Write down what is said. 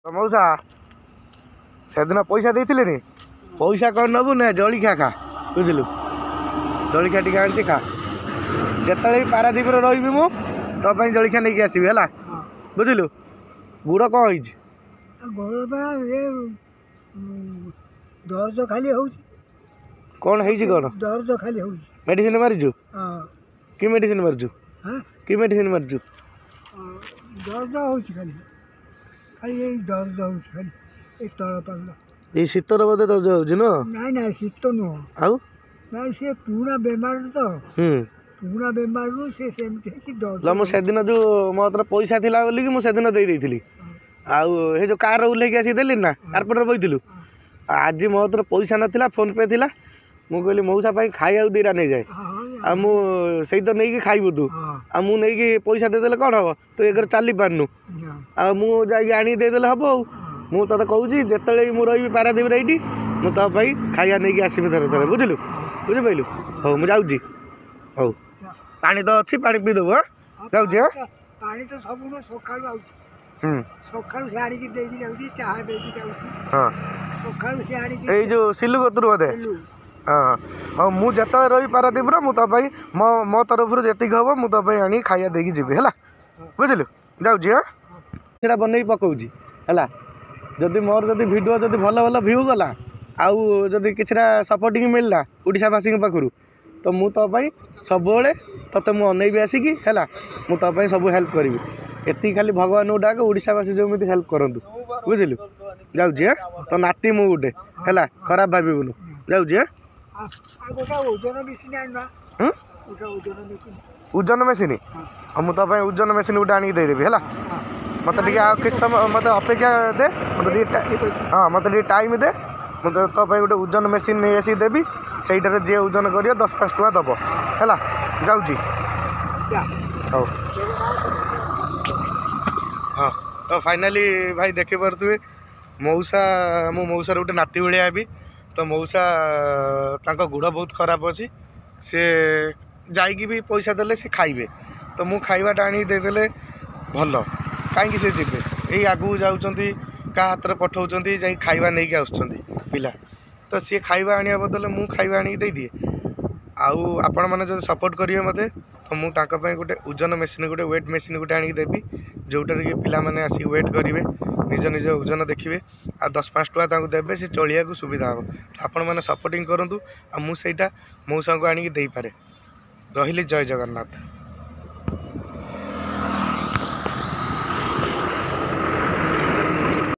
तो मौसा से दिन पैसा देती पैसा कौन नबू ना जलिखा खा बुझलु जलिखा टी आनी खा जिते भी पारादीप रही मु तो जलिखा नहीं आसबि है बुझलु गुड़ कौन दर्द खाली हो कौन है कौन दर्द खाली हो मेडिसिन मारिजु कि मेडिसिन मारिजु कि मेडिसिन मारिजु दर्द हो खाली खाली यही दर्द हो खाली एक तल पाल ये शीतर बोधे दर्ज हो ना ना शीत नुह आउ ना सी पुराना बेमार तो पुराना बेमार से सेमती दर्द ल मुझे जो मो पैसा थिला बोली कि मुझे दे देती आउ हे जो कार ओह्लैक आसी देली ना एयरपोर्ट बइलु आज मो पैसा नाला फोन पे थिला मु कहली मौसा खाया दीटा नहीं जाए आ मुझे तो नहीं खाइबु तू आ मु नहीं पैसा देदेले कौन हम तू एक चली पारनु आ मुझे आनी देदेले हम मु तो कहूँ जिते मुझे रही पारादीप ये मुझे खाया नहीं आसमि थे थे बुझलु बुझिपारू हौ मुझे हौ पानी तो अच्छी पानी पीदेबु हाँ जाऊँ पानी तो सब सका सका से आनी चाह हाँ सका ये जो सिलु कतुर बोधे हाँ हाँ मुझे रही पारादीप मुझे मो तरफ जी हम मुझे आनी खाया देकी जी है बुझलु जाऊँ हाँ से बनई पकाऊँगी है जदि मोर जदि वीडियो जदि भल भल व्यू गला आउ जदि किछरा सपोर्टिंग मिलला ओडिशावासी पाखु तो मु तो सब तते मु अनैबी आसिकी है मु तो सब हेल्प करी एति खाली भगवान डाक ओडिशावासी जो हेल्प करंतु बुझलु जाऊँ हाँ तो नाती मु गोटे है खराब भावुनु जाऊँ हाँ ओजन मेसीन हाँ मुझे ओजन मेसीन गोटे आनिक देदेवी है मत कि समय मत अपेक्षा दे मत हाँ मत टाइम दे मुझे तो गोटे ओजन मेसीन नहीं आसी देवी से जी ओजन कर 10-5 टଙ୍କା दब है जाऊँ हाँ हाँ तो फाइनाली भाई देखी पारे मौसा मो मौसार गोटे नाती भाया भी तो मौसा गुड़ बहुत खराब अच्छी सी जाइकी भी पैसा देले से खाइबे तो मु खाइबाटा आनी देदेले भल कहीं से जी यही आगू जाऊँगी क्या हाथ में पठाऊँ जा खाଇବା नहीं आसुँच पिला तो सी खाଇବା आने बदले मु खाଇବା आनी दे दिए आउ आपण मैंने जो सपोर्ट करेंगे मत तो मुझे गोटे ओजन मेसीन गोटे वेट मेसीन गोटे आनिक देवी जोटार कि पिला माने आसी वेट करेंगे निज निज ओजन देखिए आ 10-5 टଙ୍କା देवे से चलिया को सुविधा हम तो आपण मैंने सपोर्टिंग करूँ आ मुझा मौसा को आनिक दे पारे रही जय जगन्नाथ।